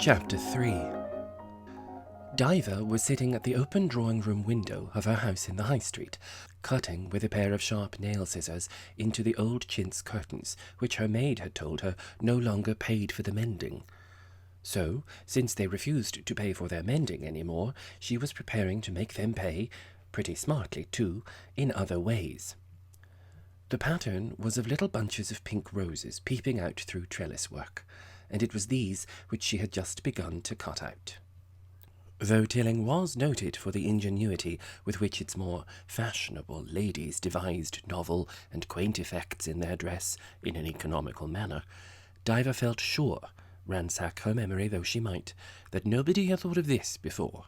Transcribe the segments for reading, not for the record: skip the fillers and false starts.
Chapter 3. Diva was sitting at the open drawing-room window of her house in the High Street, cutting with a pair of sharp nail scissors into the old chintz curtains, which her maid had told her no longer paid for the mending. So, since they refused to pay for their mending any more, she was preparing to make them pay, pretty smartly too, in other ways. The pattern was of little bunches of pink roses peeping out through trellis work, and it was these which she had just begun to cut out. Though Tilling was noted for the ingenuity with which its more fashionable ladies devised novel and quaint effects in their dress in an economical manner, Diva felt sure, ransack her memory though she might, that nobody had thought of this before.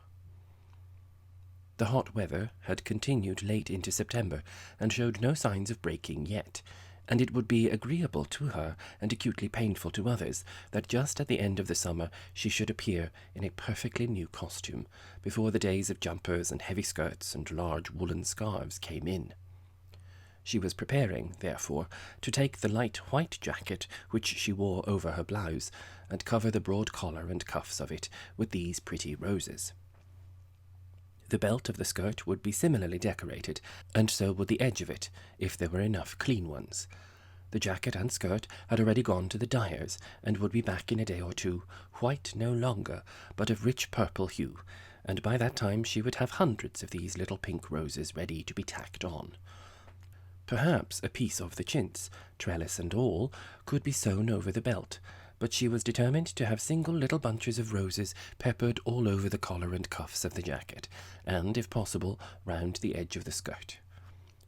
The hot weather had continued late into September, and showed no signs of breaking yet, and it would be agreeable to her and acutely painful to others that just at the end of the summer she should appear in a perfectly new costume, before the days of jumpers and heavy skirts and large woolen scarves came in. She was preparing, therefore, to take the light white jacket which she wore over her blouse, and cover the broad collar and cuffs of it with these pretty roses. The belt of the skirt would be similarly decorated, and so would the edge of it, if there were enough clean ones. The jacket and skirt had already gone to the dyer's, and would be back in a day or two, white no longer, but of rich purple hue, and by that time she would have hundreds of these little pink roses ready to be tacked on. Perhaps a piece of the chintz, trellis and all, could be sewn over the belt, but she was determined to have single little bunches of roses peppered all over the collar and cuffs of the jacket, and, if possible, round the edge of the skirt.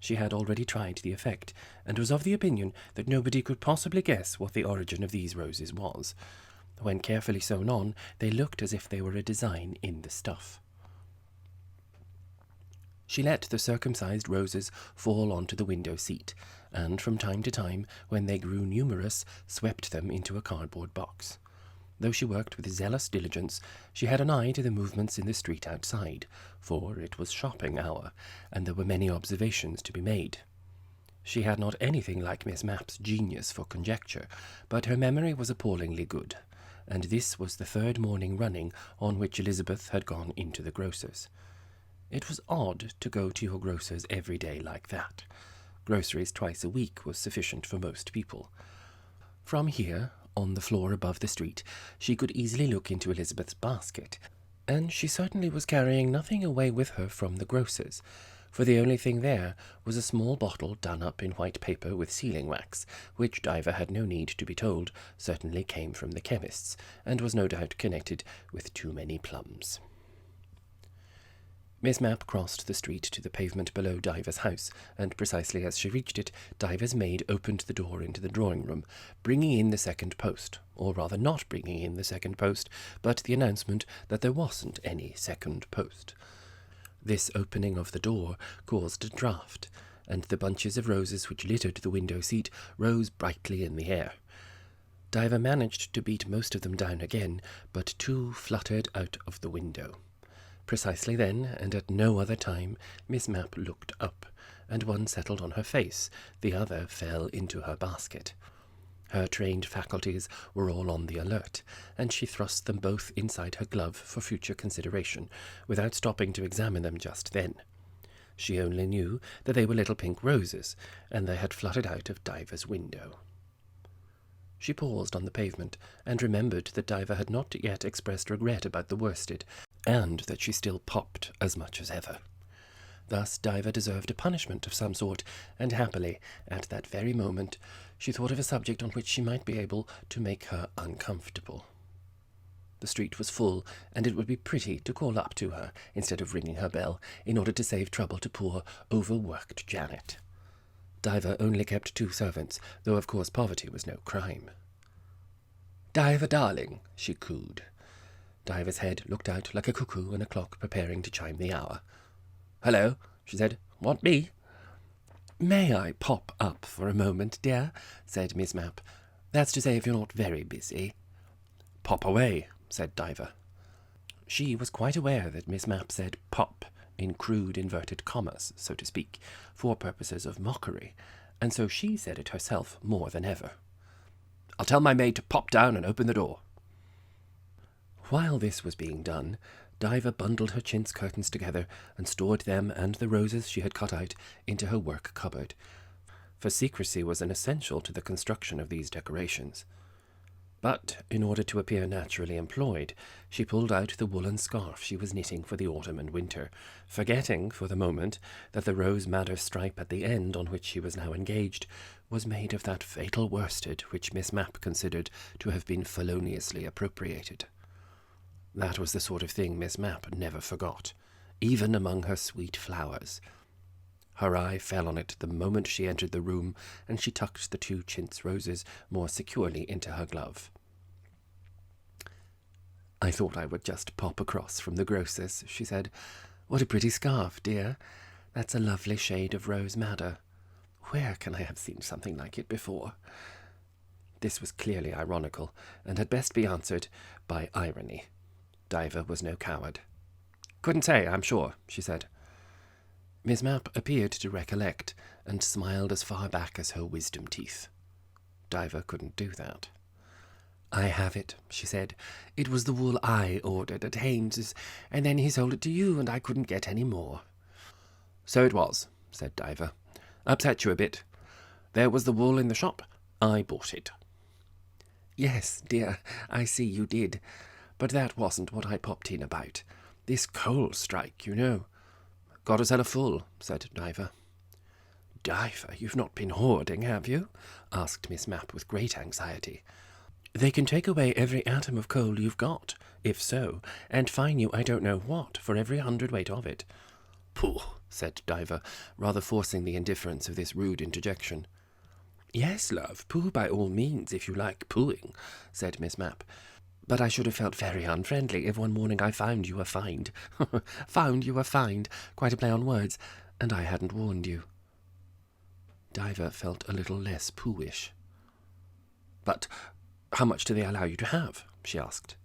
She had already tried the effect, and was of the opinion that nobody could possibly guess what the origin of these roses was. When carefully sewn on, they looked as if they were a design in the stuff. She let the circumcised roses fall onto the window seat, and from time to time, when they grew numerous, swept them into a cardboard box. Though she worked with zealous diligence, she had an eye to the movements in the street outside, for it was shopping hour, and there were many observations to be made. She had not anything like Miss Mapp's genius for conjecture, but her memory was appallingly good, and this was the third morning running on which Elizabeth had gone into the grocer's. It was odd to go to your grocer's every day like that. Groceries twice a week was sufficient for most people. From here, on the floor above the street, she could easily look into Elizabeth's basket, and she certainly was carrying nothing away with her from the grocer's, for the only thing there was a small bottle done up in white paper with sealing wax, which Diva had no need to be told certainly came from the chemist's, and was no doubt connected with too many plums. Miss Mapp crossed the street to the pavement below Diva's house, and precisely as she reached it, Diva's maid opened the door into the drawing-room, bringing in the second post, or rather not bringing in the second post, but the announcement that there wasn't any second post. This opening of the door caused a draught, and the bunches of roses which littered the window seat rose brightly in the air. Diva managed to beat most of them down again, but two fluttered out of the window. Precisely then, and at no other time, Miss Mapp looked up, and one settled on her face, the other fell into her basket. Her trained faculties were all on the alert, and she thrust them both inside her glove for future consideration, without stopping to examine them just then. She only knew that they were little pink roses, and they had fluttered out of Diva's window. She paused on the pavement, and remembered that Diva had not yet expressed regret about the worsted, and that she still popped as much as ever. Thus Diva deserved a punishment of some sort, and happily, at that very moment, she thought of a subject on which she might be able to make her uncomfortable. The street was full, and it would be pretty to call up to her, instead of ringing her bell, in order to save trouble to poor, overworked Janet. Diva only kept 2 servants, though of course poverty was no crime. "Diva, darling," she cooed. Diva's head looked out like a cuckoo in a clock preparing to chime the hour. "Hello," she said. "Want me?" "May I pop up for a moment, dear?" said Miss Mapp. "That's to say, if you're not very busy." "Pop away," said Diva. She was quite aware that Miss Mapp said "pop" in crude inverted commas, so to speak, for purposes of mockery, and so she said it herself more than ever. "I'll tell my maid to pop down and open the door." While this was being done, Diva bundled her chintz curtains together and stored them and the roses she had cut out into her work cupboard, for secrecy was an essential to the construction of these decorations. But, in order to appear naturally employed, she pulled out the woolen scarf she was knitting for the autumn and winter, forgetting, for the moment, that the rose madder stripe at the end on which she was now engaged was made of that fatal worsted which Miss Mapp considered to have been feloniously appropriated. That was the sort of thing Miss Mapp never forgot, even among her sweet flowers. Her eye fell on it the moment she entered the room, and she tucked the 2 chintz roses more securely into her glove. "I thought I would just pop across from the grocer's," she said. "What a pretty scarf, dear. That's a lovely shade of rose madder. Where can I have seen something like it before?" This was clearly ironical, and had best be answered by irony. Diva was no coward. "Couldn't say, I'm sure," she said. Miss Mapp appeared to recollect, and smiled as far back as her wisdom teeth. Diva couldn't do that. "I have it," she said. "It was the wool I ordered at Haynes's, and then he sold it to you, and I couldn't get any more." "So it was," said Diva. "Upset you a bit. There was the wool in the shop. I bought it." "Yes, dear, I see you did. But that wasn't what I popped in about. This coal strike, you know." "Got to sell a full," said Diva. "Diva, you've not been hoarding, have you?" asked Miss Mapp with great anxiety. "They can take away every atom of coal you've got, if so, and fine you I don't know what for every 100 weight of it." "Pooh," said Diva, rather forcing the indifference of this rude interjection. "Yes, love, pooh by all means, if you like poohing," said Miss Mapp. "But I should have felt very unfriendly if one morning I found you were fined. Found you were fined, quite a play on words, and I hadn't warned you." Diva felt a little less poohish. "But how much do they allow you to have?" she asked.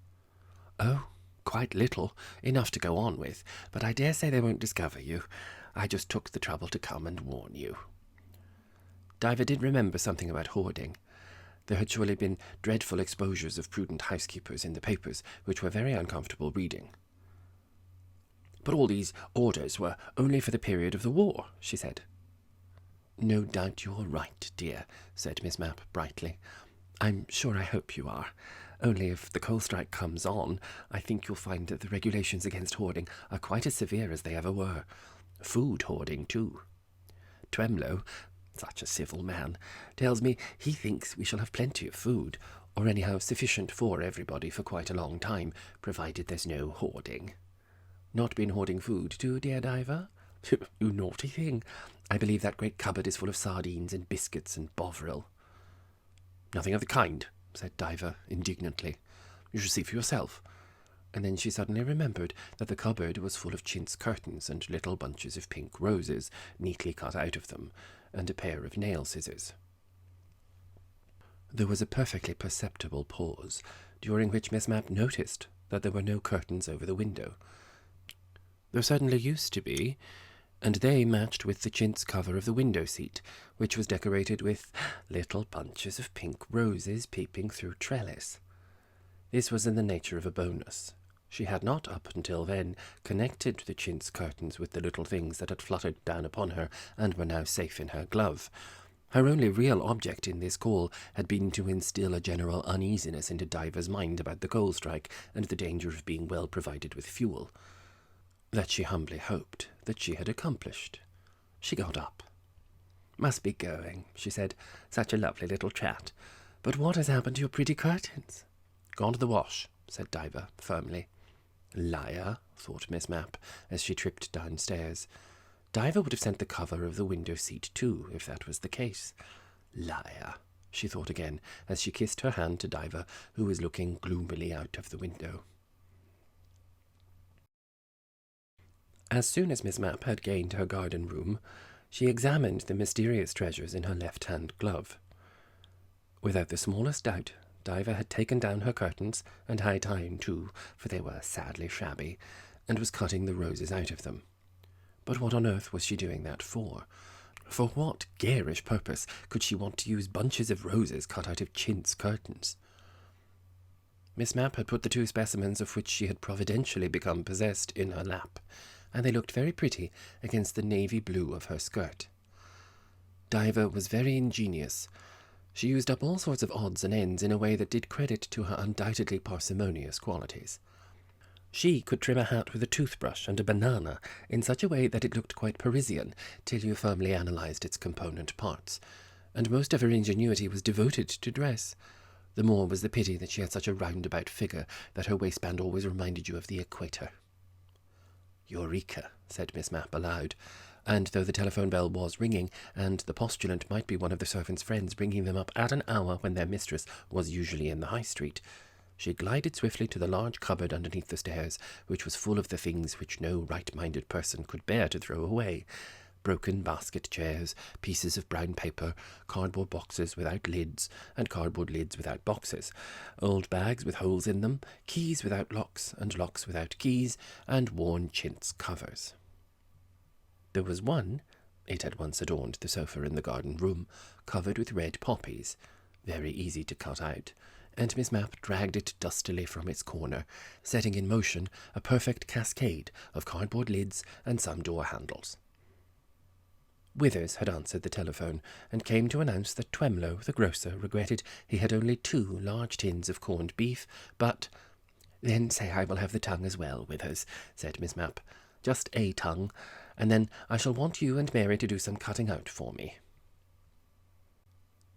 "Oh, quite little, enough to go on with, but I dare say they won't discover you. I just took the trouble to come and warn you." Diva did remember something about hoarding. There had surely been dreadful exposures of prudent housekeepers in the papers, which were very uncomfortable reading. "But all these orders were only for the period of the war," she said. "No doubt you're right, dear," said Miss Mapp brightly. "I'm sure I hope you are. Only if the coal strike comes on, I think you'll find that the regulations against hoarding are quite as severe as they ever were. Food hoarding, too. Twemlow, such a civil man, tells me he thinks we shall have plenty of food, or anyhow sufficient for everybody for quite a long time, provided there's no hoarding. Not been hoarding food, too, dear Diva? You naughty thing. I believe that great cupboard is full of sardines and biscuits and Bovril." "Nothing of the kind," said Diva indignantly. "You should see for yourself." And then she suddenly remembered that the cupboard was full of chintz curtains and little bunches of pink roses, neatly cut out of them, and a pair of nail scissors. There was a perfectly perceptible pause, during which Miss Mapp noticed that there were no curtains over the window. There certainly used to be, and they matched with the chintz cover of the window seat, which was decorated with little bunches of pink roses peeping through trellis. This was in the nature of a bonus. She had not, up until then, connected the chintz curtains with the little things that had fluttered down upon her and were now safe in her glove. Her only real object in this call had been to instill a general uneasiness into Diva's mind about the coal strike and the danger of being well provided with fuel. That she humbly hoped that she had accomplished. She got up. "Must be going," she said. "Such a lovely little chat. But what has happened to your pretty curtains?" "Gone to the wash," said Diva firmly. Liar, thought Miss Mapp, as she tripped downstairs. Diva would have sent the cover of the window seat too, if that was the case. Liar, she thought again, as she kissed her hand to Diva, who was looking gloomily out of the window. As soon as Miss Mapp had gained her garden room, she examined the mysterious treasures in her left-hand glove. Without the smallest doubt, Diva had taken down her curtains, and high time too, for they were sadly shabby, and was cutting the roses out of them. But what on earth was she doing that for? For what garish purpose could she want to use bunches of roses cut out of chintz curtains? Miss Mapp had put the 2 specimens of which she had providentially become possessed in her lap, and they looked very pretty against the navy blue of her skirt. Diva was very ingenious. She used up all sorts of odds and ends in a way that did credit to her undoubtedly parsimonious qualities. She could trim a hat with a toothbrush and a banana in such a way that it looked quite Parisian till you firmly analysed its component parts, and most of her ingenuity was devoted to dress. The more was the pity that she had such a roundabout figure that her waistband always reminded you of the equator. "Eureka," said Miss Mapp aloud, and though the telephone bell was ringing, and the postulant might be one of the servants' friends bringing them up at an hour when their mistress was usually in the High Street, she glided swiftly to the large cupboard underneath the stairs, which was full of the things which no right-minded person could bear to throw away: broken basket chairs, pieces of brown paper, cardboard boxes without lids, and cardboard lids without boxes, old bags with holes in them, keys without locks, and locks without keys, and worn chintz covers. There was one, it had once adorned the sofa in the garden room, covered with red poppies, very easy to cut out, and Miss Mapp dragged it dustily from its corner, setting in motion a perfect cascade of cardboard lids and some door handles. Withers had answered the telephone, and came to announce that Twemlow, the grocer, regretted he had only 2 large tins of corned beef, but— "Then say I will have the tongue as well, Withers," said Miss Mapp. "Just a tongue, and then I shall want you and Mary to do some cutting out for me."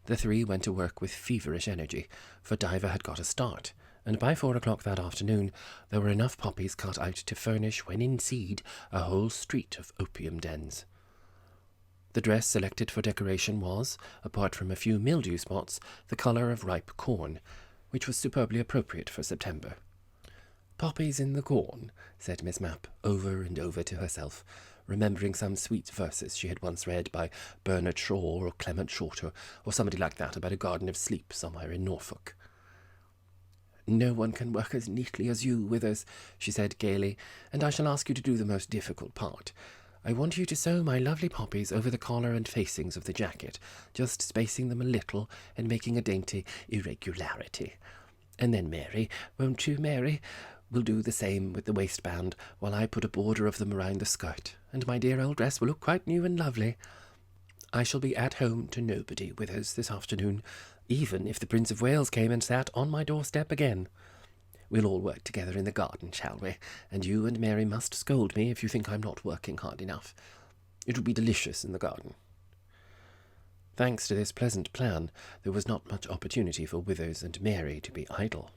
The 3 went to work with feverish energy, for Diva had got a start, and by 4 o'clock that afternoon there were enough poppies cut out to furnish, when in seed, a whole street of opium dens. The dress selected for decoration was, apart from a few mildew spots, the colour of ripe corn, which was superbly appropriate for September. "Poppies in the corn," said Miss Mapp, over and over to herself, remembering some sweet verses she had once read by Bernard Shaw or Clement Shorter, or somebody like that, about a garden of sleep somewhere in Norfolk. "No one can work as neatly as you, Withers," she said gaily, "and I shall ask you to do the most difficult part. I want you to sew my lovely poppies over the collar and facings of the jacket, just spacing them a little and making a dainty irregularity. And then Mary, won't you, Mary, will do the same with the waistband, while I put a border of them around the skirt, and my dear old dress will look quite new and lovely. I shall be at home to nobody, Withers, this afternoon, even if the Prince of Wales came and sat on my doorstep again. We'll all work together in the garden, shall we? And you and Mary must scold me if you think I'm not working hard enough. It will be delicious in the garden." Thanks to this pleasant plan, there was not much opportunity for Withers and Mary to be idle.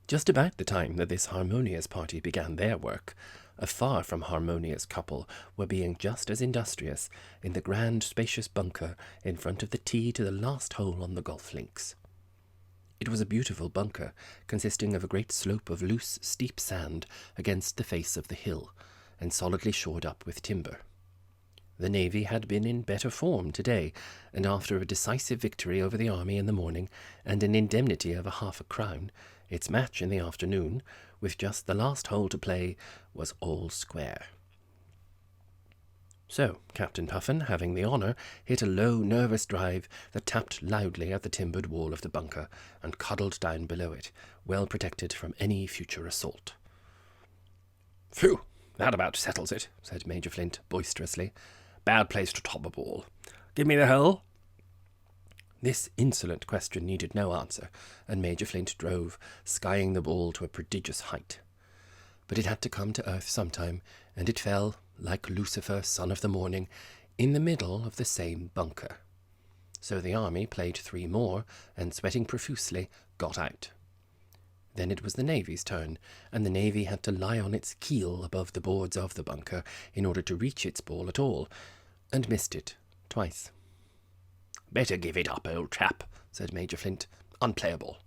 Just about the time that this harmonious party began their work, a far from harmonious couple were being just as industrious in the grand spacious bunker in front of the tee to the last hole on the golf links. It was a beautiful bunker, consisting of a great slope of loose, steep sand against the face of the hill, and solidly shored up with timber. The navy had been in better form today, and after a decisive victory over the army in the morning, and an indemnity of 1/2 crown, its match in the afternoon, with just the last hole to play, was all square. So Captain Puffin, having the honour, hit a low, nervous drive that tapped loudly at the timbered wall of the bunker, and cuddled down below it, well protected from any future assault. "Phew, that about settles it," said Major Flint boisterously. "Bad place to top a ball. Give me the hole." This insolent question needed no answer, and Major Flint drove, skying the ball to a prodigious height. But it had to come to earth sometime, and it fell, like Lucifer, son of the morning, in the middle of the same bunker. So the army played 3 more, and sweating profusely, got out. Then it was the navy's turn, and the navy had to lie on its keel above the boards of the bunker in order to reach its ball at all, and missed it twice. "Better give it up, old chap," said Major Flint. "Unplayable."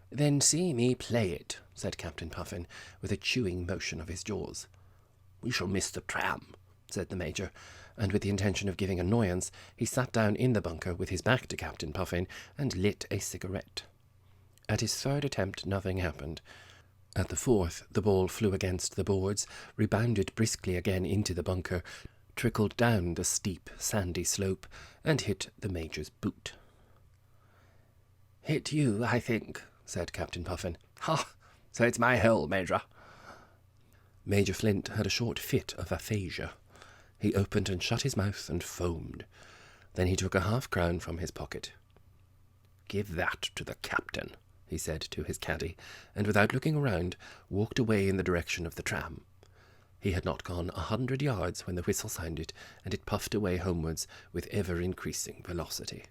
"Then see me play it," said Captain Puffin, with a chewing motion of his jaws. "We shall miss the tram," said the Major, and with the intention of giving annoyance, he sat down in the bunker with his back to Captain Puffin and lit a cigarette. At his 3rd attempt nothing happened. At the 4th the ball flew against the boards, rebounded briskly again into the bunker, trickled down the steep, sandy slope, and hit the Major's boot. "Hit you, I think," said Captain Puffin. "Ha! So it's my hole, Major." Major Flint had a short fit of aphasia. He opened and shut his mouth and foamed. Then he took a half-crown from his pocket. "Give that to the captain," he said to his caddy, and without looking around, walked away in the direction of the tram. He had not gone 100 yards when the whistle sounded, and it puffed away homewards with ever-increasing velocity.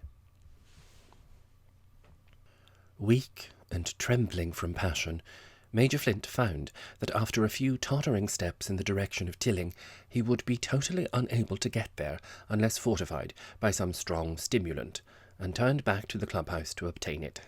Weak and trembling from passion, Major Flint found that after a few tottering steps in the direction of Tilling, he would be totally unable to get there unless fortified by some strong stimulant, and turned back to the clubhouse to obtain it.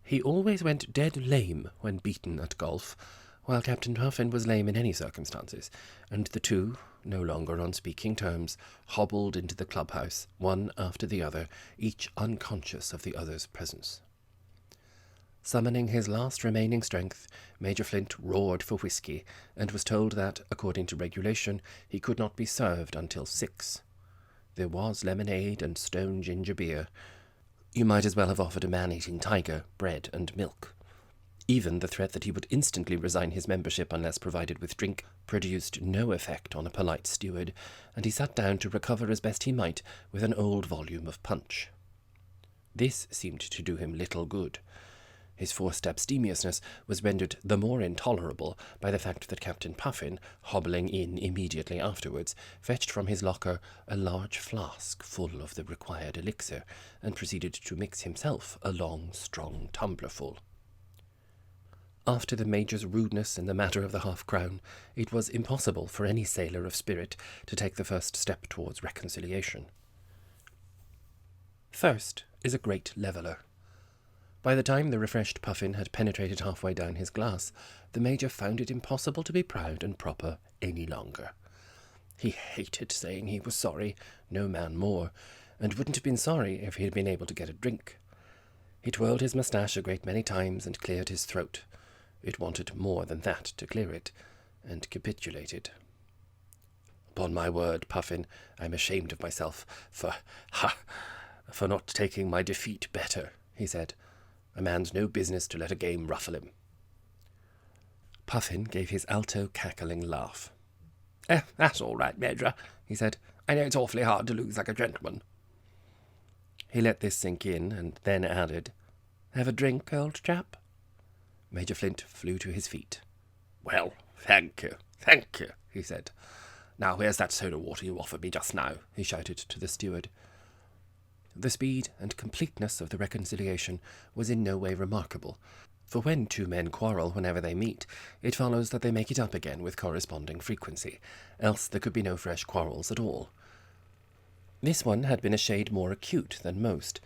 He always went dead lame when beaten at golf, while Captain Puffin was lame in any circumstances, and the two, no longer on speaking terms, hobbled into the clubhouse, one after the other, each unconscious of the other's presence. Summoning his last remaining strength, Major Flint roared for whisky, and was told that, according to regulation, he could not be served until 6. There was lemonade and stone ginger beer. You might as well have offered a man-eating tiger bread and milk. Even the threat that he would instantly resign his membership unless provided with drink produced no effect on a polite steward, and he sat down to recover as best he might with an old volume of Punch. This seemed to do him little good. His forced abstemiousness was rendered the more intolerable by the fact that Captain Puffin, hobbling in immediately afterwards, fetched from his locker a large flask full of the required elixir, and proceeded to mix himself a long, strong tumblerful. After the Major's rudeness in the matter of the half-crown, it was impossible for any sailor of spirit to take the first step towards reconciliation. Thirst is a great leveller. By the time the refreshed Puffin had penetrated halfway down his glass, the Major found it impossible to be proud and proper any longer. He hated saying he was sorry, no man more, and wouldn't have been sorry if he had been able to get a drink. He twirled his moustache a great many times and cleared his throat. It wanted more than that to clear it, and capitulated. "Upon my word, Puffin, I'm ashamed of myself for not taking my defeat better," he said. "A man's no business to let a game ruffle him." Puffin gave his alto cackling laugh. "That's all right, Major," he said. "I know it's awfully hard to lose like a gentleman." He let this sink in, and then added, "Have a drink, old chap?" Major Flint flew to his feet. "Well, thank you, he said. "Now, where's that soda water you offered me just now?" he shouted to the steward. The speed and completeness of the reconciliation was in no way remarkable, for when two men quarrel whenever they meet, it follows that they make it up again with corresponding frequency, else there could be no fresh quarrels at all. This one had been a shade more acute than most,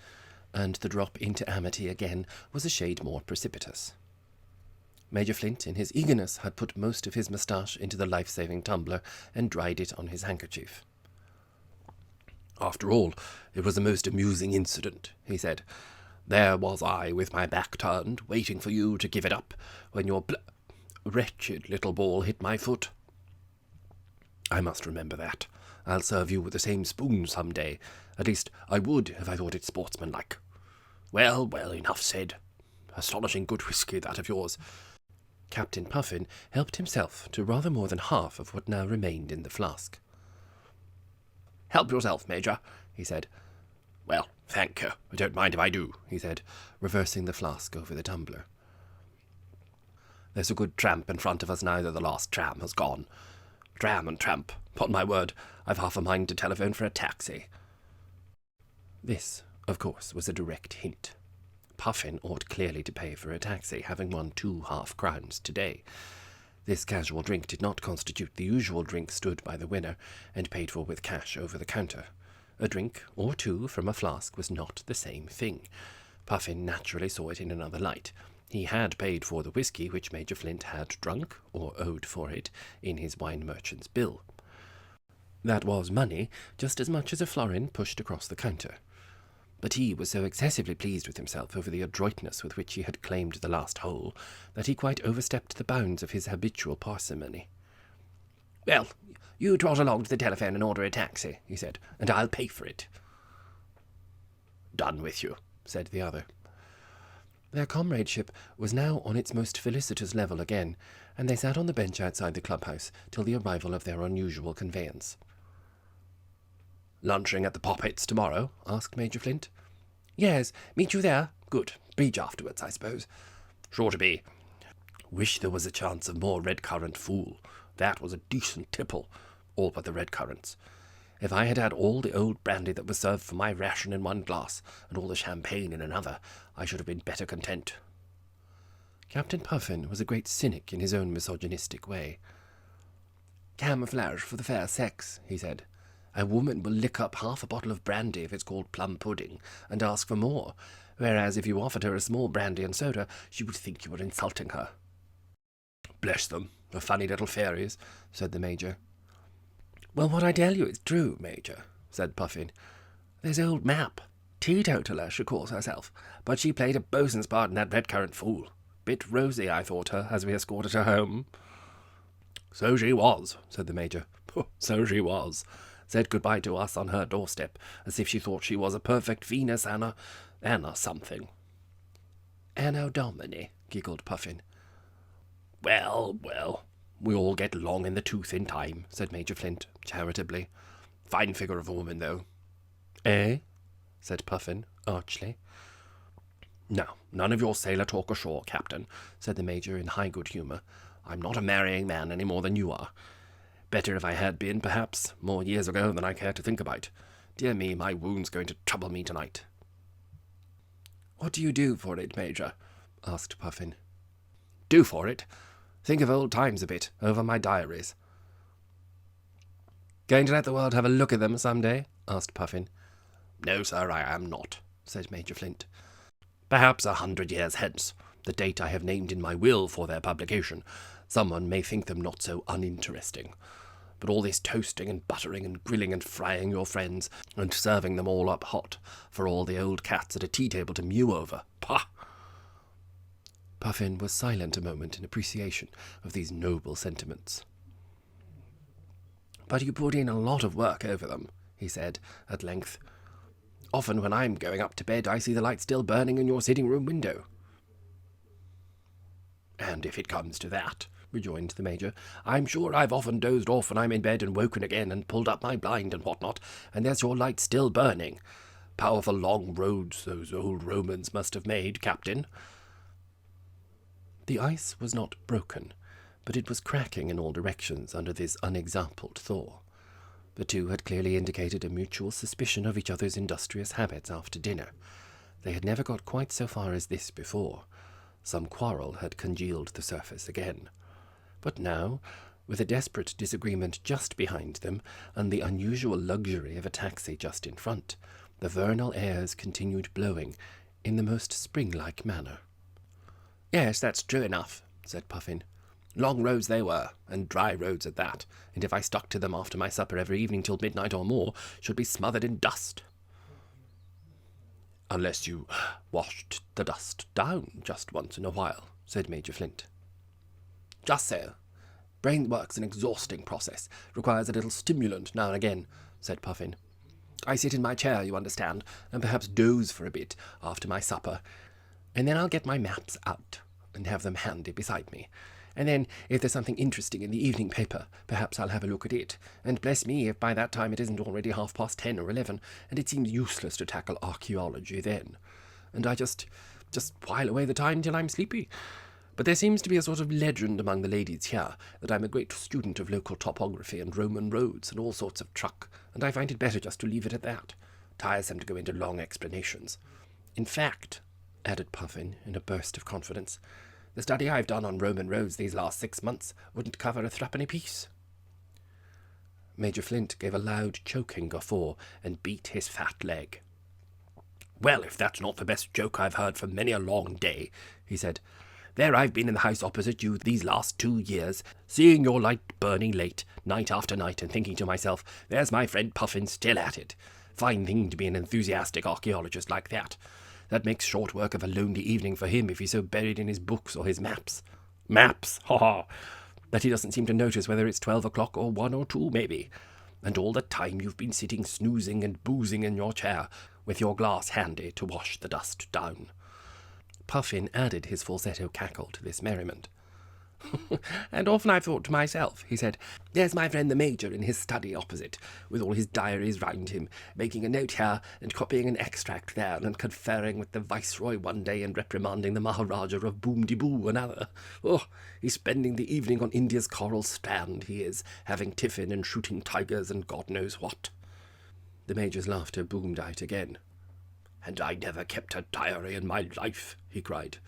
and the drop into amity again was a shade more precipitous. Major Flint, in his eagerness, had put most of his moustache into the life-saving tumbler and dried it on his handkerchief. "After all, it was a most amusing incident," he said. "There was I, with my back turned, waiting for you to give it up, when your wretched little ball hit my foot. I must remember that. I'll serve you with the same spoon some day. At least, I would if I thought it sportsmanlike. Well, enough said. Astonishing good whisky, that of yours." Captain Puffin helped himself to rather more than half of what now remained in the flask. "Help yourself, Major," he said. "Well, thank you. I don't mind if I do," he said, reversing the flask over the tumbler. "There's a good tramp in front of us now that the last tram has gone. Tram and tramp. Upon my word, I've half a mind to telephone for a taxi." This, of course, was a direct hint. Puffin ought clearly to pay for a taxi, having won 2 half-crowns today. This casual drink did not constitute the usual drink stood by the winner and paid for with cash over the counter. A drink, or 2, from a flask was not the same thing. Puffin naturally saw it in another light. He had paid for the whisky which Major Flint had drunk, or owed for it, in his wine merchant's bill. That was money, just as much as a florin pushed across the counter. But he was so excessively pleased with himself over the adroitness with which he had claimed the last hole, that he quite overstepped the bounds of his habitual parsimony. "Well, you trot along to the telephone and order a taxi," he said, "and I'll pay for it." "Done with you," said the other. Their comradeship was now on its most felicitous level again, and they sat on the bench outside the clubhouse till the arrival of their unusual conveyance. "Lunching at the Poppets tomorrow?" asked Major Flint. "Yes, meet you there. Good. Bridge afterwards, I suppose." "Sure to be. Wish there was a chance of more red currant fool. That was a decent tipple, all but the red currants. If I had had all the old brandy that was served for my ration in one glass, and all the champagne in another, I should have been better content." Captain Puffin was a great cynic in his own misogynistic way. "Camouflage for the fair sex," he said. "A woman will lick up half a bottle of brandy if it's called plum pudding, and ask for more, whereas if you offered her a small brandy and soda, she would think you were insulting her." "Bless them, the funny little fairies," said the Major. "Well, what I tell you is true, Major," said Puffin. "There's old Mapp. Teetotaler, she calls herself, but she played a bosun's part in that red currant fool. Bit rosy, I thought her, as we escorted her home." "So she was," said the Major. "So she was. Said goodbye to us on her doorstep, as if she thought she was a perfect Venus Anna something." "Anno Domini," giggled Puffin. Well, we all get long in the tooth in time," said Major Flint, charitably. "Fine figure of a woman, though." "Eh?" said Puffin, archly. "Now, none of your sailor talk ashore, Captain," said the Major in high good humour. "I'm not a marrying man any more than you are. Better if I had been, perhaps, more years ago than I care to think about. Dear me, my wound's going to trouble me tonight." "What do you do for it, Major?" asked Puffin. "Do for it? Think of old times a bit, over my diaries." "Going to let the world have a look at them some day?" asked Puffin. "No, sir, I am not," said Major Flint. "Perhaps 100 years hence, the date I have named in my will for their publication, someone may think them not so uninteresting. But all this toasting and buttering and grilling and frying your friends, and serving them all up hot, for all the old cats at a tea-table to mew over, pah!" Puffin was silent a moment in appreciation of these noble sentiments. "But you put in a lot of work over them," he said, at length. "Often when I'm going up to bed, I see the light still burning in your sitting-room window." "And if it comes to that," rejoined the Major, "I'm sure I've often dozed off when I'm in bed and woken again and pulled up my blind and what-not, and there's your light still burning. Powerful long roads those old Romans must have made, Captain." The ice was not broken, but it was cracking in all directions under this unexampled thaw. The two had clearly indicated a mutual suspicion of each other's industrious habits after dinner. They had never got quite so far as this before. Some quarrel had congealed the surface again. But now, with a desperate disagreement just behind them, and the unusual luxury of a taxi just in front, the vernal airs continued blowing in the most spring-like manner. "Yes, that's true enough," said Puffin. "Long roads they were, and dry roads at that, and if I stuck to them after my supper every evening till midnight or more, should be smothered in dust." "Unless you washed the dust down just once in a while," said Major Flint. "Just so. Brain work's an exhausting process, requires a little stimulant now and again," said Puffin. "I sit in my chair, you understand, and perhaps doze for a bit after my supper, and then I'll get my maps out and have them handy beside me. And then, if there's something interesting in the evening paper, perhaps I'll have a look at it, and bless me if by that time it isn't already 10:30 or 11, and it seems useless to tackle archaeology then. And I just while away the time till I'm sleepy. But there seems to be a sort of legend among the ladies here that I'm a great student of local topography and Roman roads and all sorts of truck, and I find it better just to leave it at that. Tiresome to go into long explanations. In fact," added Puffin in a burst of confidence, "the study I've done on Roman roads these last 6 months wouldn't cover a threepenny piece." Major Flint gave a loud, choking guffaw and beat his fat leg. "Well, if that's not the best joke I've heard for many a long day," he said. "There I've been in the house opposite you these last 2 years, seeing your light burning late, night after night, and thinking to myself, there's my friend Puffin still at it. Fine thing to be an enthusiastic archaeologist like that. That makes short work of a lonely evening for him if he's so buried in his books or his maps. Maps, ha-ha! That he doesn't seem to notice whether it's 12 o'clock or 1 or 2, maybe. And all the time you've been sitting snoozing and boozing in your chair, with your glass handy to wash the dust down." Puffin added his falsetto cackle to this merriment. "And often I've thought to myself," he said, "there's my friend the Major in his study opposite, with all his diaries round him, making a note here and copying an extract there, and conferring with the Viceroy one day and reprimanding the Maharaja of Boom-de-Boo another. Oh, he's spending the evening on India's coral strand, he is, having tiffin and shooting tigers and God knows what." The Major's laughter boomed out again. "And I never kept a diary in my life," he cried.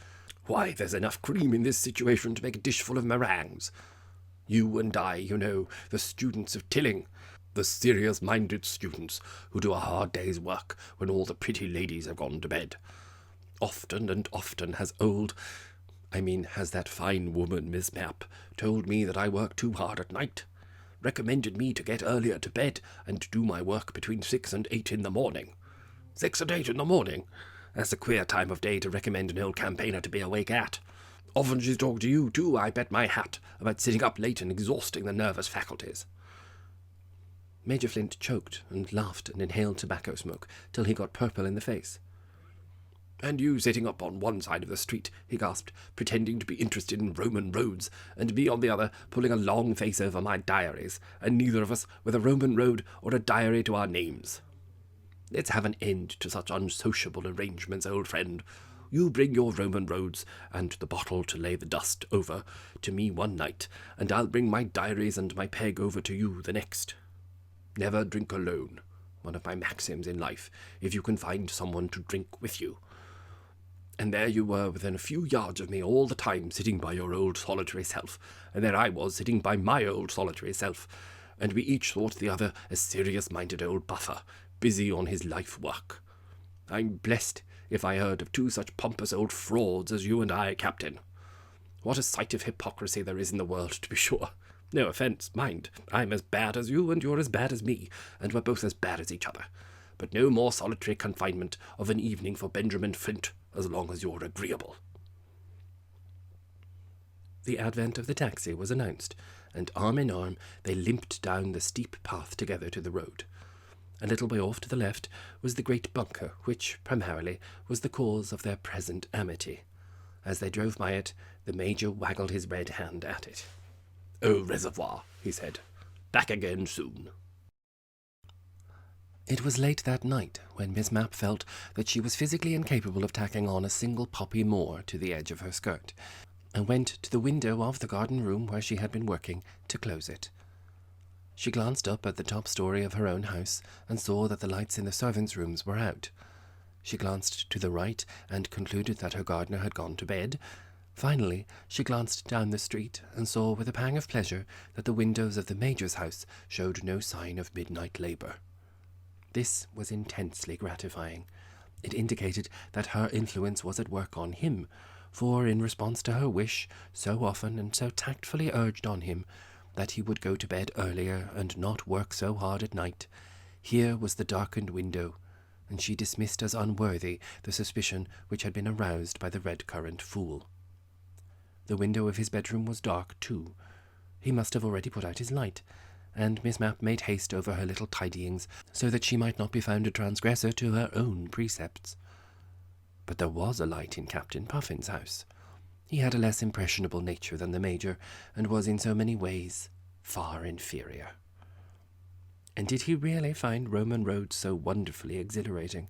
"Why, there's enough cream in this situation to make a dish full of meringues. You and I, you know, the students of Tilling, the serious-minded students who do a hard day's work when all the pretty ladies have gone to bed. Often and often has that fine woman, Miss Mapp, told me that I work too hard at night, recommended me to get earlier to bed and do my work between 6 and 8 in the morning. 6 and 8 in the morning? That's a queer time of day to recommend an old campaigner to be awake at. Often she's talked to you, too, I bet my hat, about sitting up late and exhausting the nervous faculties." Major Flint choked and laughed and inhaled tobacco smoke till he got purple in the face. "And you sitting up on one side of the street," he gasped, "pretending to be interested in Roman roads, and me on the other, pulling a long face over my diaries, and neither of us with a Roman road or a diary to our names. Let's have an end to such unsociable arrangements, old friend. You bring your Roman roads and the bottle to lay the dust over to me one night, and I'll bring my diaries and my peg over to you the next. Never drink alone, one of my maxims in life, if you can find someone to drink with you. And there you were within a few yards of me all the time, sitting by your old solitary self, and there I was sitting by my old solitary self, and we each thought the other a serious-minded old buffer, busy on his life work. I'm blessed if I heard of two such pompous old frauds as you and I, Captain. What a sight of hypocrisy there is in the world, to be sure. No offence, mind. I'm as bad as you, and you're as bad as me, and we're both as bad as each other. But no more solitary confinement of an evening for Benjamin Flint, as long as you're agreeable." The advent of the taxi was announced, and arm in arm they limped down the steep path together to the road. A little way off to the left was the great bunker, which, primarily, was the cause of their present amity. As they drove by it, the Major waggled his red hand at it. "Au reservoir," he said. "Back again soon." It was late that night when Miss Mapp felt that she was physically incapable of tacking on a single poppy more to the edge of her skirt, and went to the window of the garden room where she had been working to close it. She glanced up at the top story of her own house and saw that the lights in the servants' rooms were out. She glanced to the right and concluded that her gardener had gone to bed. Finally, she glanced down the street and saw with a pang of pleasure that the windows of the Major's house showed no sign of midnight labour. This was intensely gratifying. It indicated that her influence was at work on him, for in response to her wish, so often and so tactfully urged on him, that he would go to bed earlier and not work so hard at night, here was the darkened window, and she dismissed as unworthy the suspicion which had been aroused by the red-currant fool. The window of his bedroom was dark, too. He must have already put out his light, and Miss Mapp made haste over her little tidyings so that she might not be found a transgressor to her own precepts. But there was a light in Captain Puffin's house. He had a less impressionable nature than the Major, and was in so many ways far inferior. And did he really find Roman roads so wonderfully exhilarating?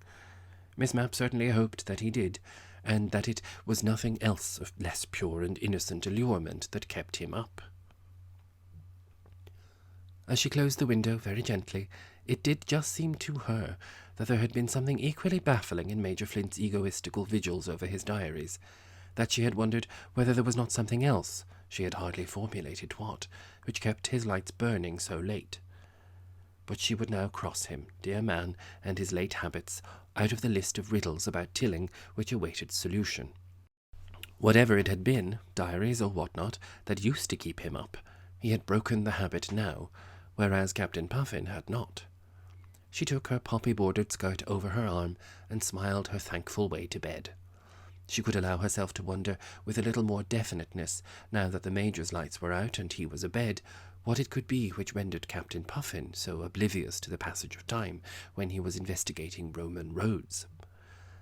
Miss Mapp certainly hoped that he did, and that it was nothing else of less pure and innocent allurement that kept him up. As she closed the window very gently, it did just seem to her that there had been something equally baffling in Major Flint's egoistical vigils over his diaries, that she had wondered whether there was not something else, she had hardly formulated what, which kept his lights burning so late. But she would now cross him, dear man, and his late habits, out of the list of riddles about Tilling which awaited solution. Whatever it had been, diaries or what not, that used to keep him up, he had broken the habit now, whereas Captain Puffin had not. She took her poppy-bordered skirt over her arm and smiled her thankful way to bed. She could allow herself to wonder with a little more definiteness, now that the Major's lights were out and he was abed, what it could be which rendered Captain Puffin so oblivious to the passage of time when he was investigating Roman roads.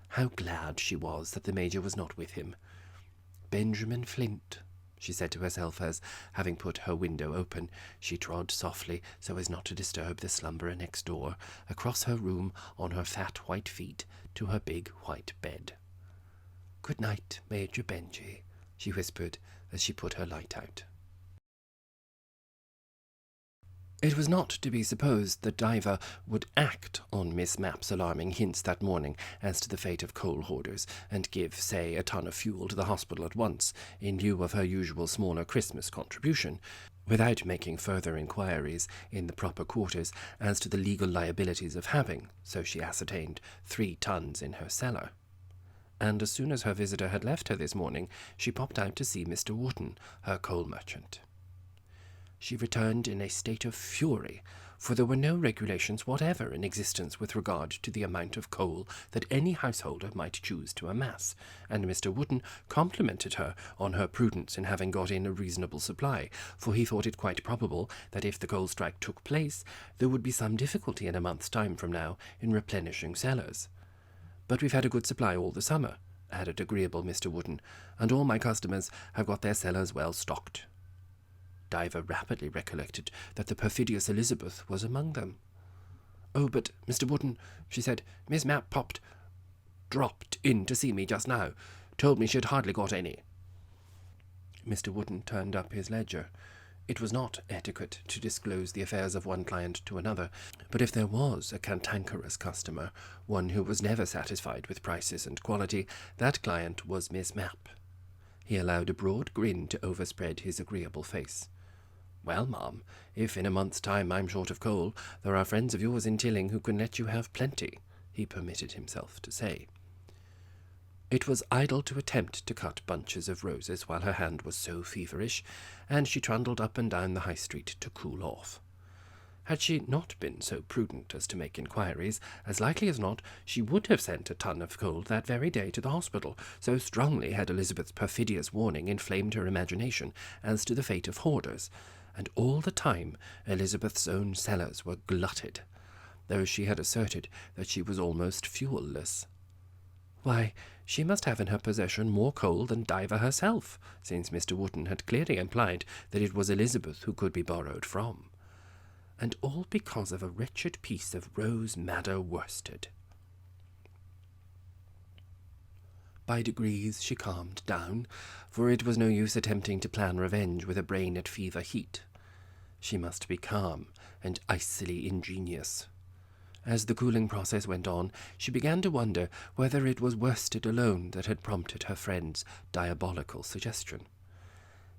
How glad she was that the Major was not with him. Benjamin Flint, she said to herself as, having put her window open, she trod softly, so as not to disturb the slumberer next door, across her room on her fat white feet to her big white bed. "Good night, Major Benjy," she whispered as she put her light out. It was not to be supposed that Diva would act on Miss Mapp's alarming hints that morning as to the fate of coal hoarders, and give, say, a ton of fuel to the hospital at once, in lieu of her usual smaller Christmas contribution, without making further inquiries in the proper quarters as to the legal liabilities of having, so she ascertained, 3 tons in her cellar. And as soon as her visitor had left her this morning, she popped out to see Mr. Wotton, her coal merchant. She returned in a state of fury, for there were no regulations whatever in existence with regard to the amount of coal that any householder might choose to amass, and Mr. Wotton complimented her on her prudence in having got in a reasonable supply, for he thought it quite probable that if the coal strike took place, there would be some difficulty in a month's time from now in replenishing cellars. "But we've had a good supply all the summer," added agreeable Mr. Wotton, "and all my customers have got their cellars well stocked." Diva rapidly recollected that the perfidious Elizabeth was among them. "Oh, but, Mr. Wotton," she said, "Miss Mapp dropped in to see me just now. Told me she'd hardly got any." Mr. Wotton turned up his ledger. It was not etiquette to disclose the affairs of one client to another, but if there was a cantankerous customer, one who was never satisfied with prices and quality, that client was Miss Mapp. He allowed a broad grin to overspread his agreeable face. "Well, ma'am, if in a month's time I'm short of coal, there are friends of yours in Tilling who can let you have plenty," he permitted himself to say. It was idle to attempt to cut bunches of roses while her hand was so feverish, and she trundled up and down the high street to cool off. Had she not been so prudent as to make inquiries, as likely as not she would have sent a ton of coal that very day to the hospital, so strongly had Elizabeth's perfidious warning inflamed her imagination as to the fate of hoarders, and all the time Elizabeth's own cellars were glutted, though she had asserted that she was almost fuel-less. Why, she must have in her possession more coal than Diva herself, since Mr. Wotton had clearly implied that it was Elizabeth who could be borrowed from. And all because of a wretched piece of rose madder worsted. By degrees she calmed down, for it was no use attempting to plan revenge with a brain at fever heat. She must be calm and icily ingenious. As the cooling process went on, she began to wonder whether it was worsted alone that had prompted her friend's diabolical suggestion.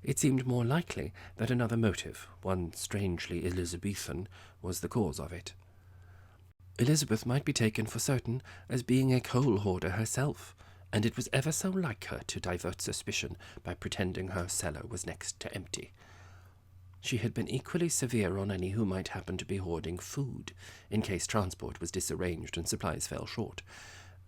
It seemed more likely that another motive, one strangely Elizabethan, was the cause of it. Elizabeth might be taken for certain as being a coal hoarder herself, and it was ever so like her to divert suspicion by pretending her cellar was next to empty. She had been equally severe on any who might happen to be hoarding food, in case transport was disarranged and supplies fell short,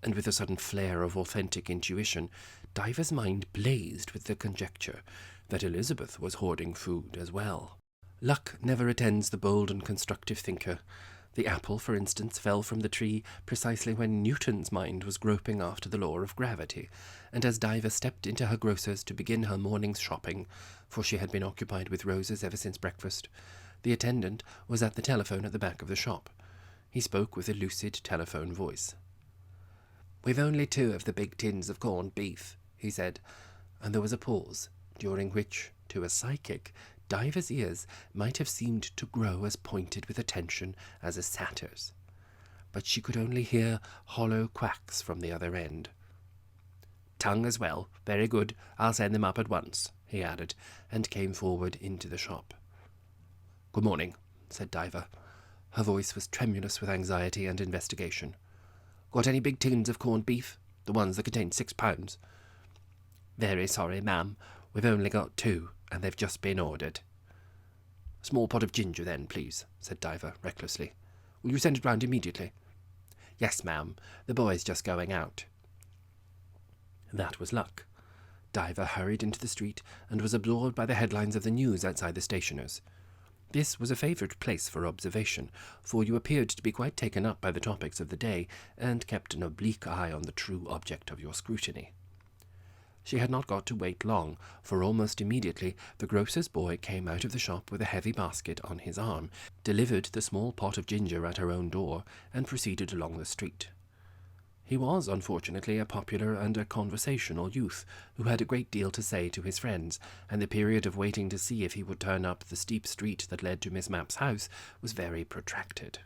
and with a sudden flare of authentic intuition, Diva's mind blazed with the conjecture that Elizabeth was hoarding food as well. Luck never attends the bold and constructive thinker. The apple, for instance, fell from the tree precisely when Newton's mind was groping after the law of gravity, and as Diva stepped into her grocer's to begin her morning's shopping, for she had been occupied with roses ever since breakfast, the attendant was at the telephone at the back of the shop. He spoke with a lucid telephone voice. "We've only 2 of the big tins of corned beef," he said, and there was a pause, during which, to a psychic, Diva's ears might have seemed to grow as pointed with attention as a satyr's. But she could only hear hollow quacks from the other end. "Tongue as well. Very good. I'll send them up at once," he added, and came forward into the shop. "Good morning," said Diva. Her voice was tremulous with anxiety and investigation. "Got any big tins of corned beef? The ones that contain 6 pounds? "Very sorry, ma'am. We've only got 2, and they've just been ordered." "Small pot of ginger, then, please," said Diva, recklessly. "Will you send it round immediately?" "Yes, ma'am. The boy's just going out." That was luck. Diva hurried into the street and was absorbed by the headlines of the news outside the stationer's. This was a favourite place for observation, for you appeared to be quite taken up by the topics of the day, and kept an oblique eye on the true object of your scrutiny. She had not got to wait long, for almost immediately the grocer's boy came out of the shop with a heavy basket on his arm, delivered the small pot of ginger at her own door, and proceeded along the street. He was, unfortunately, a popular and a conversational youth, who had a great deal to say to his friends, and the period of waiting to see if he would turn up the steep street that led to Miss Mapp's house was very protracted.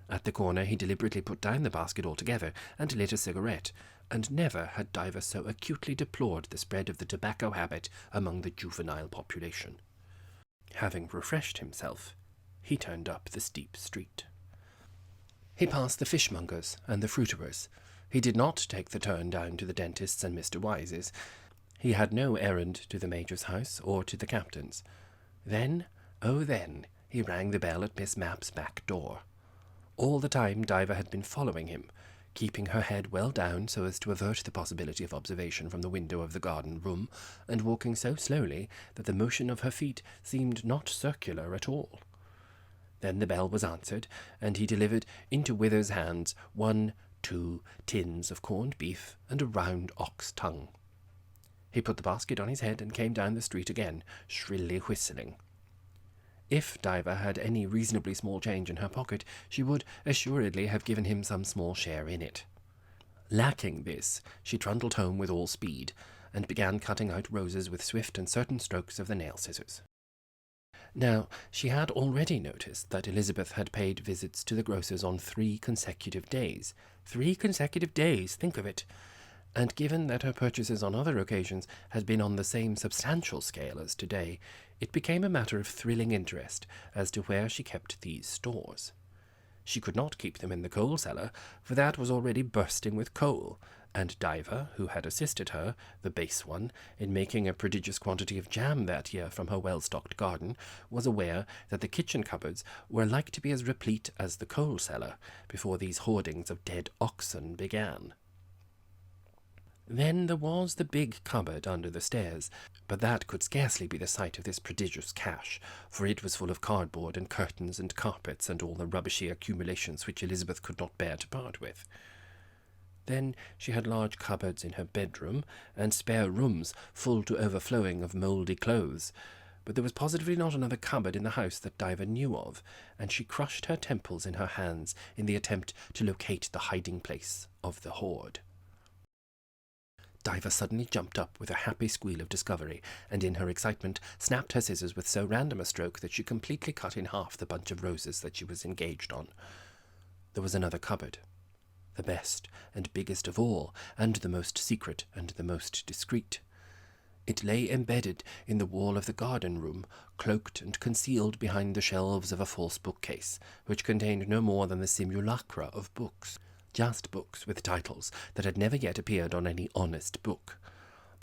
At the corner he deliberately put down the basket altogether, and lit a cigarette, and never had Diver so acutely deplored the spread of the tobacco habit among the juvenile population. Having refreshed himself, he turned up the steep street. He passed the fishmongers and the fruiterers. He did not take the turn down to the dentist's and Mr. Wise's. He had no errand to the Major's house or to the Captain's. Then, oh then, he rang the bell at Miss Mapp's back door. All the time Diver had been following him, keeping her head well down so as to avert the possibility of observation from the window of the garden room, and walking so slowly that the motion of her feet seemed not circular at all. Then the bell was answered, and he delivered into Wither's hands 2 tins of corned beef and a round ox tongue. He put the basket on his head and came down the street again, shrilly whistling. If Diver had any reasonably small change in her pocket, she would assuredly have given him some small share in it. Lacking this, she trundled home with all speed, and began cutting out roses with swift and certain strokes of the nail-scissors. Now, she had already noticed that Elizabeth had paid visits to the grocer's on 3 consecutive days. 3 consecutive days, think of it! And given that her purchases on other occasions had been on the same substantial scale as today, it became a matter of thrilling interest as to where she kept these stores. She could not keep them in the coal cellar, for that was already bursting with coal, and Diver, who had assisted her, the base one, in making a prodigious quantity of jam that year from her well-stocked garden, was aware that the kitchen cupboards were like to be as replete as the coal cellar before these hoardings of dead oxen began. Then there was the big cupboard under the stairs, but that could scarcely be the site of this prodigious cache, for it was full of cardboard and curtains and carpets and all the rubbishy accumulations which Elizabeth could not bear to part with. Then she had large cupboards in her bedroom, and spare rooms full to overflowing of mouldy clothes, but there was positively not another cupboard in the house that Diver knew of, and she crushed her temples in her hands in the attempt to locate the hiding-place of the hoard. Diver suddenly jumped up with a happy squeal of discovery, and in her excitement snapped her scissors with so random a stroke that she completely cut in half the bunch of roses that she was engaged on. There was another cupboard, the best and biggest of all, and the most secret and the most discreet. It lay embedded in the wall of the garden room, cloaked and concealed behind the shelves of a false bookcase, which contained no more than the simulacra of books. Just books with titles that had never yet appeared on any honest book.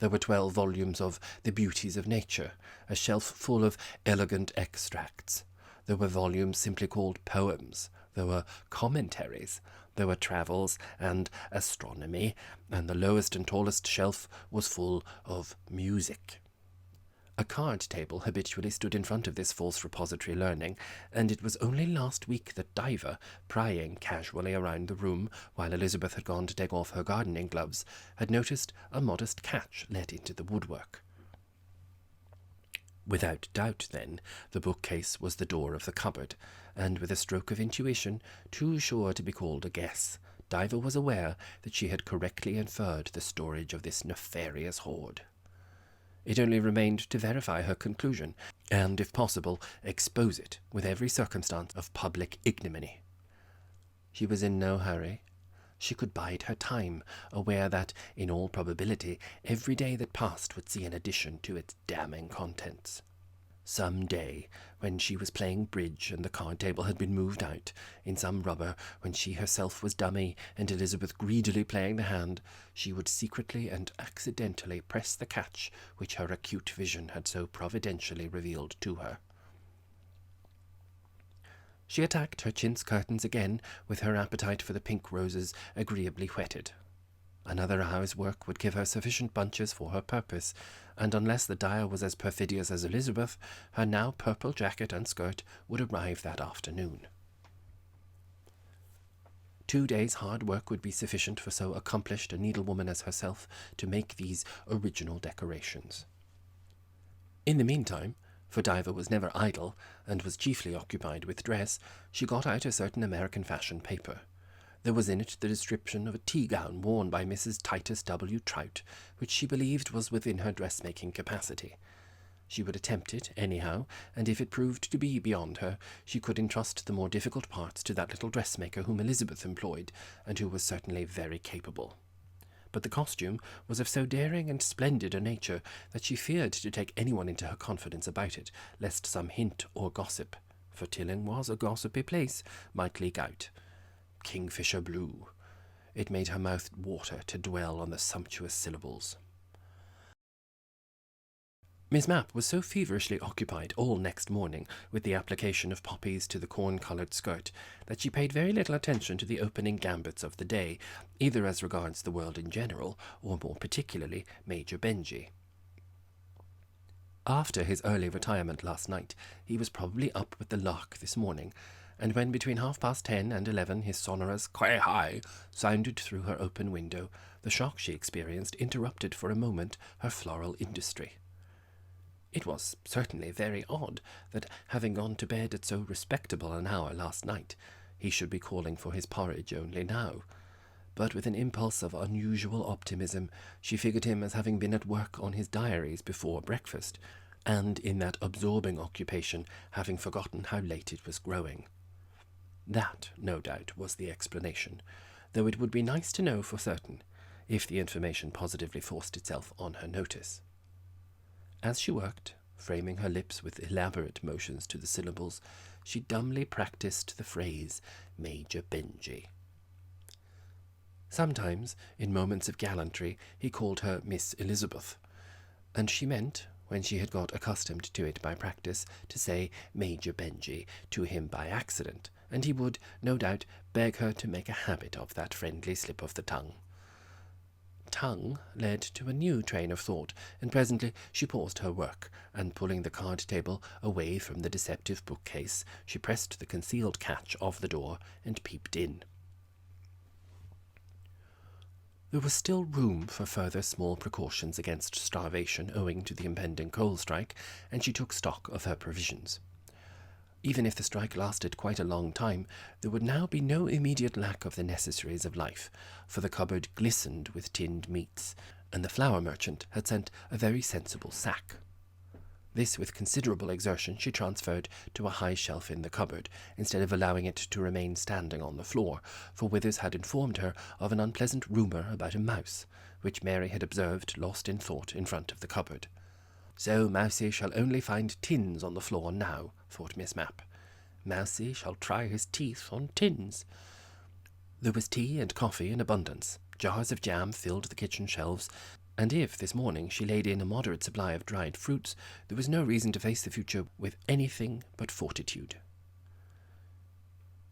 There were 12 volumes of The Beauties of Nature, a shelf full of elegant extracts. There were volumes simply called poems. There were commentaries. There were travels and astronomy, and the lowest and tallest shelf was full of music. A card table habitually stood in front of this false repository learning, and it was only last week that Diver, prying casually around the room while Elizabeth had gone to take off her gardening gloves, had noticed a modest catch let into the woodwork. Without doubt, then, the bookcase was the door of the cupboard, and with a stroke of intuition, too sure to be called a guess, Diver was aware that she had correctly inferred the storage of this nefarious hoard. It only remained to verify her conclusion, and, if possible, expose it with every circumstance of public ignominy. She was in no hurry. She could bide her time, aware that, in all probability, every day that passed would see an addition to its damning contents. Some day, when she was playing bridge and the card table had been moved out, in some rubber, when she herself was dummy and Elizabeth greedily playing the hand, she would secretly and accidentally press the catch which her acute vision had so providentially revealed to her. She attacked her chintz curtains again, with her appetite for the pink roses agreeably whetted. Another hour's work would give her sufficient bunches for her purpose, and unless the dyer was as perfidious as Elizabeth, her now purple jacket and skirt would arrive that afternoon. 2 days' hard work would be sufficient for so accomplished a needlewoman as herself to make these original decorations. In the meantime, for Diva was never idle, and was chiefly occupied with dress, she got out a certain American fashion paper. There was in it the description of a tea-gown worn by Mrs. Titus W. Trout, which she believed was within her dressmaking capacity. She would attempt it, anyhow, and if it proved to be beyond her, she could entrust the more difficult parts to that little dressmaker whom Elizabeth employed, and who was certainly very capable. But the costume was of so daring and splendid a nature that she feared to take anyone into her confidence about it, lest some hint or gossip, for Tilling was a gossipy place, might leak out. Kingfisher blue. It made her mouth water to dwell on the sumptuous syllables. Miss Mapp was so feverishly occupied all next morning with the application of poppies to the corn-coloured skirt that she paid very little attention to the opening gambits of the day, either as regards the world in general, or more particularly Major Benjy. After his early retirement last night, he was probably up with the lark this morning, and when between 10:30 and 11 his sonorous "Quay-hi" sounded through her open window, the shock she experienced interrupted for a moment her floral industry. It was certainly very odd that, having gone to bed at so respectable an hour last night, he should be calling for his porridge only now. But with an impulse of unusual optimism, she figured him as having been at work on his diaries before breakfast, and in that absorbing occupation having forgotten how late it was growing. That, no doubt, was the explanation, though it would be nice to know for certain, if the information positively forced itself on her notice. As she worked, framing her lips with elaborate motions to the syllables, she dumbly practised the phrase Major Benjy. Sometimes, in moments of gallantry, he called her Miss Elizabeth, and she meant, when she had got accustomed to it by practice, to say Major Benjy to him by accident, and he would, no doubt, beg her to make a habit of that friendly slip of the tongue. Tongue led to a new train of thought, and presently she paused her work, and pulling the card-table away from the deceptive bookcase, she pressed the concealed catch of the door and peeped in. There was still room for further small precautions against starvation owing to the impending coal strike, and she took stock of her provisions. Even if the strike lasted quite a long time, there would now be no immediate lack of the necessaries of life, for the cupboard glistened with tinned meats, and the flour merchant had sent a very sensible sack. This, with considerable exertion, she transferred to a high shelf in the cupboard, instead of allowing it to remain standing on the floor, for Withers had informed her of an unpleasant rumour about a mouse, which Mary had observed lost in thought in front of the cupboard. So Mousie shall only find tins on the floor now, thought Miss Mapp. Mousie shall try his teeth on tins. There was tea and coffee in abundance. Jars of jam filled the kitchen shelves, and if this morning she laid in a moderate supply of dried fruits, there was no reason to face the future with anything but fortitude.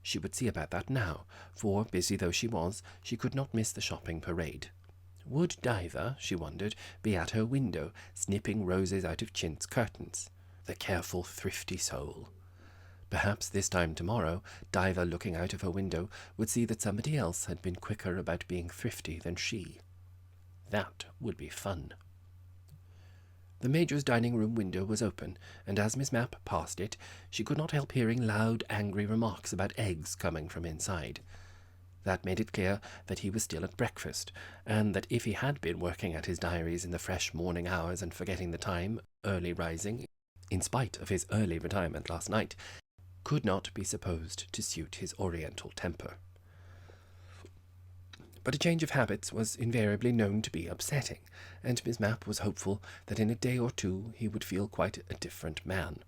She would see about that now, for, busy though she was, she could not miss the shopping parade. Would Diva, she wondered, be at her window, snipping roses out of chintz curtains? The careful, thrifty soul. Perhaps this time tomorrow, Diva, looking out of her window, would see that somebody else had been quicker about being thrifty than she. That would be fun. The Major's dining-room window was open, and as Miss Mapp passed it, she could not help hearing loud, angry remarks about eggs coming from inside. That made it clear that he was still at breakfast, and that if he had been working at his diaries in the fresh morning hours and forgetting the time, early rising, in spite of his early retirement last night, could not be supposed to suit his oriental temper. But a change of habits was invariably known to be upsetting, and Miss Mapp was hopeful that in a day or two he would feel quite a different man.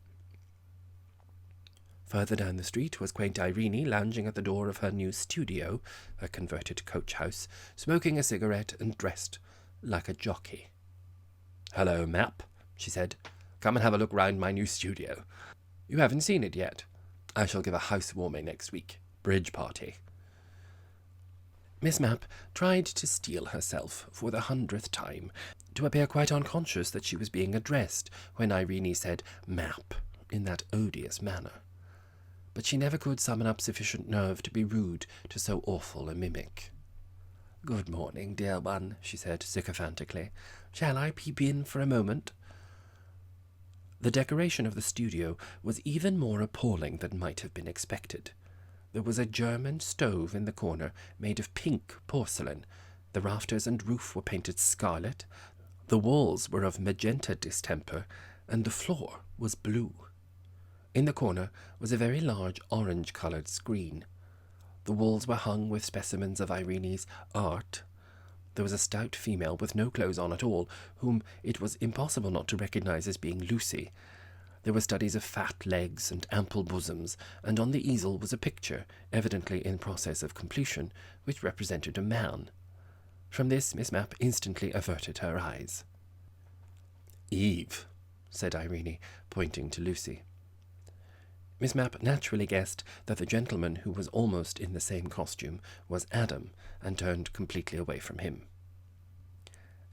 Further down the street was quaint Irene lounging at the door of her new studio, a converted coach-house, smoking a cigarette and dressed like a jockey. "Hello, Mapp," she said. "Come and have a look round my new studio. You haven't seen it yet. I shall give a housewarming next week. Bridge party." Miss Mapp tried to steel herself for the 100th time to appear quite unconscious that she was being addressed when Irene said Mapp in that odious manner. But she never could summon up sufficient nerve to be rude to so awful a mimic. "Good morning, dear one," she said sycophantically. "Shall I peep in for a moment?" The decoration of the studio was even more appalling than might have been expected. There was a German stove in the corner made of pink porcelain. The rafters and roof were painted scarlet. The walls were of magenta distemper, and the floor was blue. In the corner was a very large orange-coloured screen. The walls were hung with specimens of Irene's art. There was a stout female with no clothes on at all, whom it was impossible not to recognise as being Lucy. There were studies of fat legs and ample bosoms, and on the easel was a picture, evidently in process of completion, which represented a man. From this Miss Mapp instantly averted her eyes. "Eve," said Irene, pointing to Lucy. Miss Mapp naturally guessed that the gentleman who was almost in the same costume was Adam, and turned completely away from him.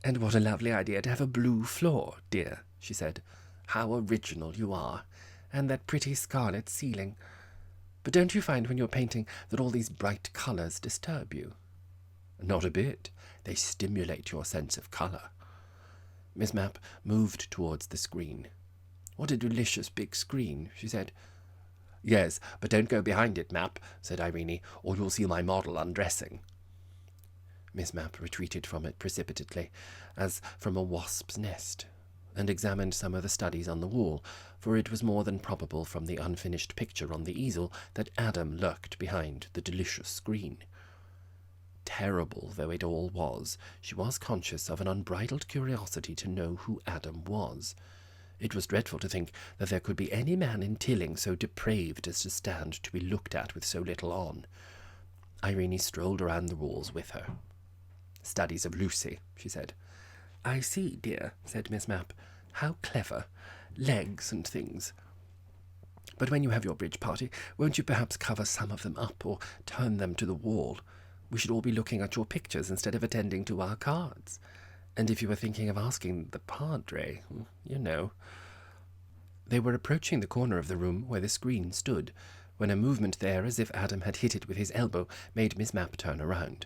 "And what a lovely idea to have a blue floor, dear," she said. "How original you are, and that pretty scarlet ceiling. But don't you find when you're painting that all these bright colours disturb you?" "Not a bit. They stimulate your sense of colour." Miss Mapp moved towards the screen. "What a delicious big screen," she said. "Yes, but don't go behind it, Mapp," said Irene, "or you'll see my model undressing." Miss Mapp retreated from it precipitately, as from a wasp's nest, and examined some of the studies on the wall, for it was more than probable from the unfinished picture on the easel that Adam lurked behind the delicious screen. Terrible though it all was, she was conscious of an unbridled curiosity to know who Adam was. It was dreadful to think that there could be any man in Tilling so depraved as to stand to be looked at with so little on. Irene strolled around the walls with her. "Studies of Lucy," she said. "I see, dear," said Miss Mapp. "How clever. Legs and things. But when you have your bridge party, won't you perhaps cover some of them up, or turn them to the wall? We should all be looking at your pictures instead of attending to our cards. And if you were thinking of asking the padre, you know." They were approaching the corner of the room where the screen stood, when a movement there, as if Adam had hit it with his elbow, made Miss Mapp turn around.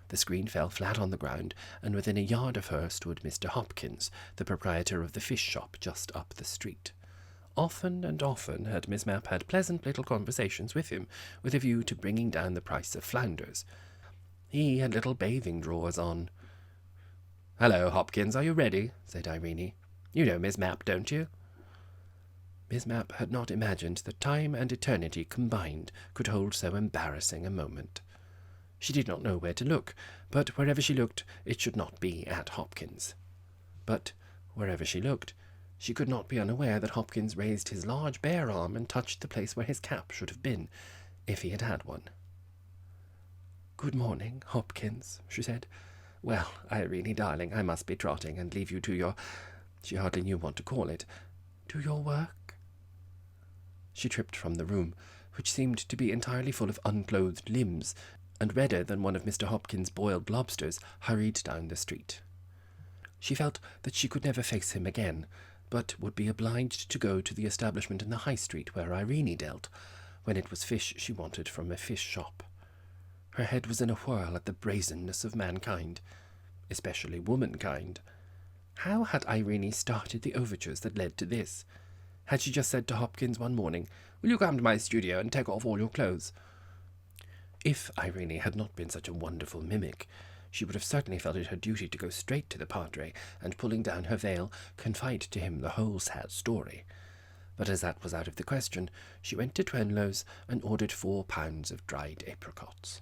The screen fell flat on the ground, and within a yard of her stood Mr. Hopkins, the proprietor of the fish shop just up the street. Often and often had Miss Mapp had pleasant little conversations with him, with a view to bringing down the price of flounders. He had little bathing drawers on. "Hello, Hopkins, are you ready?" said Irene. "You know Miss Mapp, don't you?" Miss Mapp had not imagined that time and eternity combined could hold so embarrassing a moment. She did not know where to look, but wherever she looked it should not be at Hopkins. But wherever she looked, she could not be unaware that Hopkins raised his large bare arm and touched the place where his cap should have been, if he had had one. "Good morning, Hopkins," she said. "Well, Irene, darling, I must be trotting and leave you to your—" she hardly knew what to call it. "To your work?" She tripped from the room, which seemed to be entirely full of unclothed limbs, and redder than one of Mr. Hopkins' boiled lobsters, hurried down the street. She felt that she could never face him again, but would be obliged to go to the establishment in the High Street where Irene dealt, when it was fish she wanted from a fish shop. Her head was in a whirl at the brazenness of mankind, especially womankind. How had Irene started the overtures that led to this? Had she just said to Hopkins one morning, "Will you come to my studio and take off all your clothes?" If Irene had not been such a wonderful mimic, she would have certainly felt it her duty to go straight to the padre, and pulling down her veil, confide to him the whole sad story. But as that was out of the question, she went to Twenlow's and ordered 4 pounds of dried apricots.